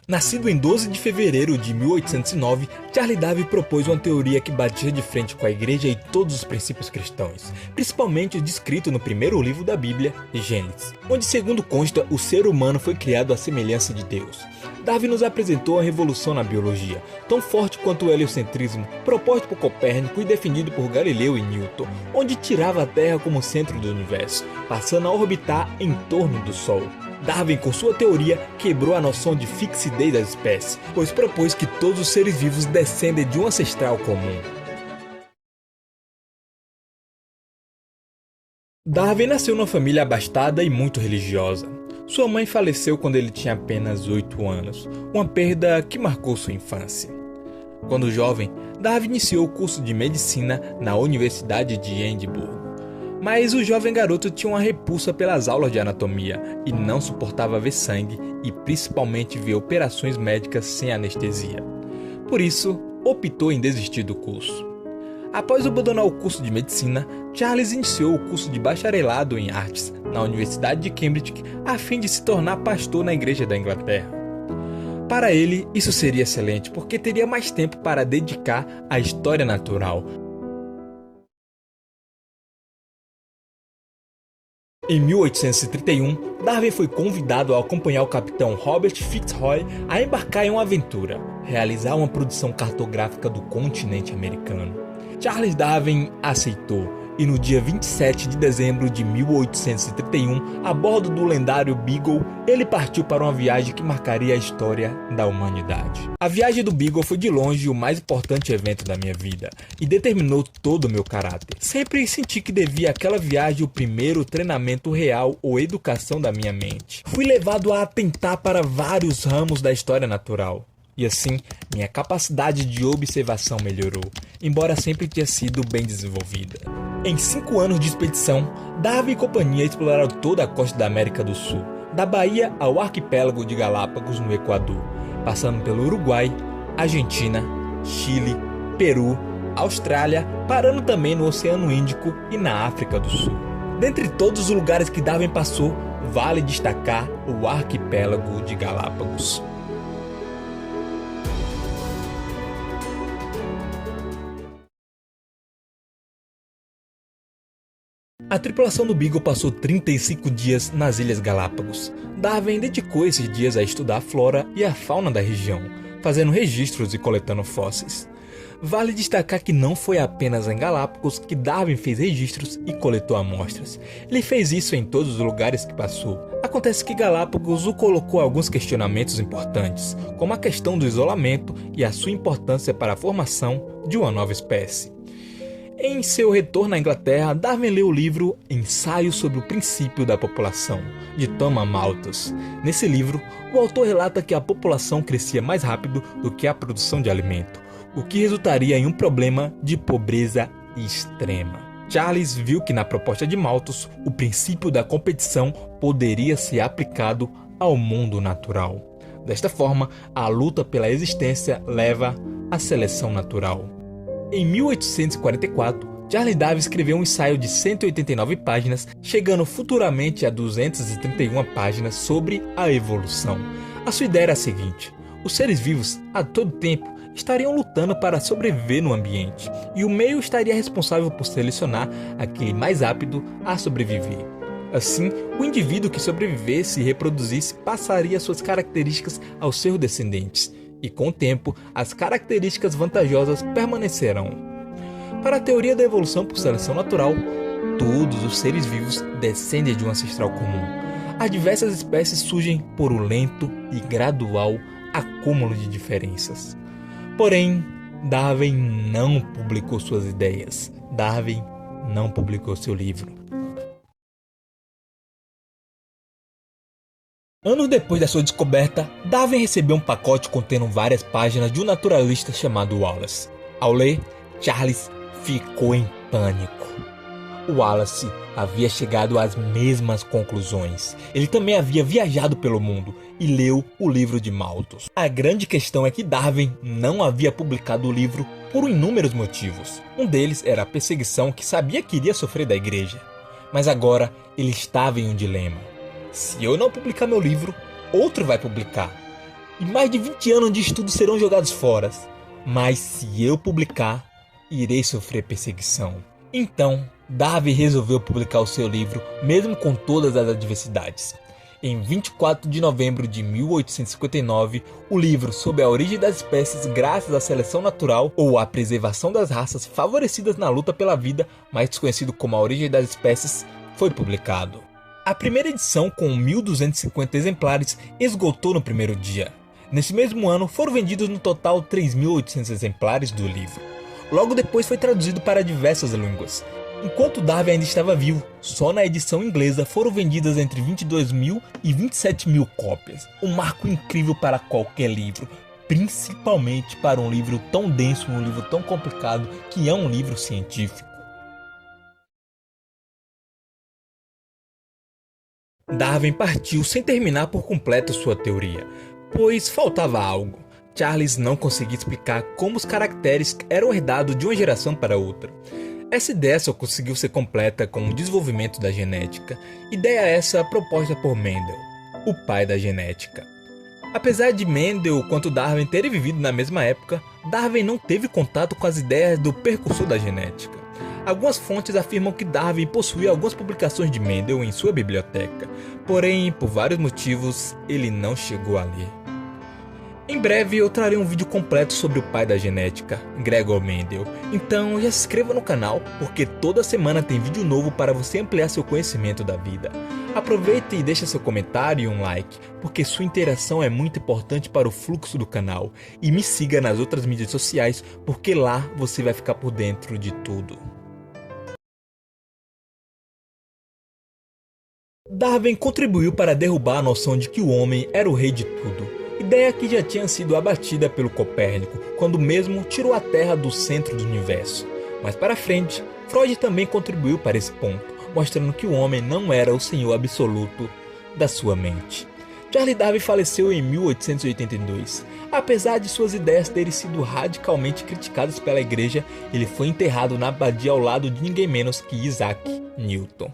Nascido em 12 de fevereiro de 1809, Charles Darwin propôs uma teoria que batia de frente com a Igreja e todos os princípios cristãos, principalmente o descrito no primeiro livro da Bíblia, Gênesis, onde, segundo consta, o ser humano foi criado à semelhança de Deus. Darwin nos apresentou uma revolução na biologia, tão forte quanto o heliocentrismo, proposto por Copérnico e defendido por Galileu e Newton, onde tirava a Terra como centro do universo, passando a orbitar em torno do Sol. Darwin, com sua teoria, quebrou a noção de fixidez das espécies, pois propôs que todos os seres vivos descendem de um ancestral comum. Darwin nasceu numa família abastada e muito religiosa. Sua mãe faleceu quando ele tinha apenas 8 anos, uma perda que marcou sua infância. Quando jovem, Darwin iniciou o curso de medicina na Universidade de Edimburgo. Mas o jovem garoto tinha uma repulsa pelas aulas de anatomia e não suportava ver sangue e principalmente ver operações médicas sem anestesia. Por isso, optou em desistir do curso. Após abandonar o curso de medicina, Charles iniciou o curso de bacharelado em artes na Universidade de Cambridge a fim de se tornar pastor na Igreja da Inglaterra. Para ele, isso seria excelente porque teria mais tempo para dedicar à história natural. Em 1831, Darwin foi convidado a acompanhar o capitão Robert Fitzroy a embarcar em uma aventura, realizar uma produção cartográfica do continente americano. Charles Darwin aceitou, e no dia 27 de dezembro de 1831, a bordo do lendário Beagle, ele partiu para uma viagem que marcaria a história da humanidade. A viagem do Beagle foi de longe o mais importante evento da minha vida e determinou todo o meu caráter. Sempre senti que devia àquela viagem o primeiro treinamento real ou educação da minha mente. Fui levado a atentar para vários ramos da história natural. E assim, minha capacidade de observação melhorou, embora sempre tenha sido bem desenvolvida. Em 5 anos de expedição, Darwin e companhia exploraram toda a costa da América do Sul, da Bahia ao arquipélago de Galápagos no Equador, passando pelo Uruguai, Argentina, Chile, Peru, Austrália, parando também no Oceano Índico e na África do Sul. Dentre todos os lugares que Darwin passou, vale destacar o arquipélago de Galápagos. A tripulação do Beagle passou 35 dias nas Ilhas Galápagos. Darwin dedicou esses dias a estudar a flora e a fauna da região, fazendo registros e coletando fósseis. Vale destacar que não foi apenas em Galápagos que Darwin fez registros e coletou amostras. Ele fez isso em todos os lugares que passou. Acontece que Galápagos o colocou alguns questionamentos importantes, como a questão do isolamento e a sua importância para a formação de uma nova espécie. Em seu retorno à Inglaterra, Darwin leu o livro Ensaio sobre o Princípio da População, de Thomas Malthus. Nesse livro, o autor relata que a população crescia mais rápido do que a produção de alimento, o que resultaria em um problema de pobreza extrema. Charles viu que na proposta de Malthus, o princípio da competição poderia ser aplicado ao mundo natural. Desta forma, a luta pela existência leva à seleção natural. Em 1844, Charles Darwin escreveu um ensaio de 189 páginas, chegando futuramente a 231 páginas sobre a evolução. A sua ideia era a seguinte: os seres vivos, a todo tempo, estariam lutando para sobreviver no ambiente, e o meio estaria responsável por selecionar aquele mais apto a sobreviver. Assim, o indivíduo que sobrevivesse e reproduzisse passaria suas características aos seus descendentes, e com o tempo, as características vantajosas permanecerão. Para a teoria da evolução por seleção natural, todos os seres vivos descendem de um ancestral comum. As diversas espécies surgem por um lento e gradual acúmulo de diferenças. Porém, Darwin não publicou suas ideias. Darwin não publicou seu livro. Anos depois da sua descoberta, Darwin recebeu um pacote contendo várias páginas de um naturalista chamado Wallace. Ao ler, Charles ficou em pânico. Wallace havia chegado às mesmas conclusões. Ele também havia viajado pelo mundo e leu o livro de Malthus. A grande questão é que Darwin não havia publicado o livro por inúmeros motivos. Um deles era a perseguição que sabia que iria sofrer da igreja. Mas agora ele estava em um dilema. Se eu não publicar meu livro, outro vai publicar. e mais de 20 anos de estudo serão jogados fora. Mas se eu publicar, irei sofrer perseguição. Então, Darwin resolveu publicar o seu livro, mesmo com todas as adversidades. Em 24 de novembro de 1859, o livro Sobre a Origem das Espécies graças à Seleção Natural ou a Preservação das Raças Favorecidas na Luta pela Vida, mais desconhecido como A Origem das Espécies, foi publicado. A primeira edição, com 1.250 exemplares, esgotou no primeiro dia. Nesse mesmo ano, foram vendidos no total 3.800 exemplares do livro. Logo depois foi traduzido para diversas línguas. Enquanto Darwin ainda estava vivo, só na edição inglesa foram vendidas entre 22.000 e 27.000 cópias. Um marco incrível para qualquer livro, principalmente para um livro tão denso, um livro tão complicado que é um livro científico. Darwin partiu sem terminar por completo sua teoria, pois faltava algo. Charles não conseguia explicar como os caracteres eram herdados de uma geração para outra. Essa ideia só conseguiu ser completa com o desenvolvimento da genética, ideia essa proposta por Mendel, o pai da genética. Apesar de Mendel quanto Darwin terem vivido na mesma época, Darwin não teve contato com as ideias do precursor da genética. Algumas fontes afirmam que Darwin possuía algumas publicações de Mendel em sua biblioteca, porém, por vários motivos, ele não chegou a ler. Em breve eu trarei um vídeo completo sobre o pai da genética, Gregor Mendel, então já se inscreva no canal, porque toda semana tem vídeo novo para você ampliar seu conhecimento da vida. Aproveite e deixe seu comentário e um like, porque sua interação é muito importante para o fluxo do canal, e me siga nas outras mídias sociais, porque lá você vai ficar por dentro de tudo. Darwin contribuiu para derrubar a noção de que o homem era o rei de tudo. Ideia que já tinha sido abatida pelo Copérnico, quando mesmo tirou a Terra do centro do universo. Mais para frente, Freud também contribuiu para esse ponto, mostrando que o homem não era o senhor absoluto da sua mente. Charles Darwin faleceu em 1882. Apesar de suas ideias terem sido radicalmente criticadas pela igreja, ele foi enterrado na abadia ao lado de ninguém menos que Isaac Newton.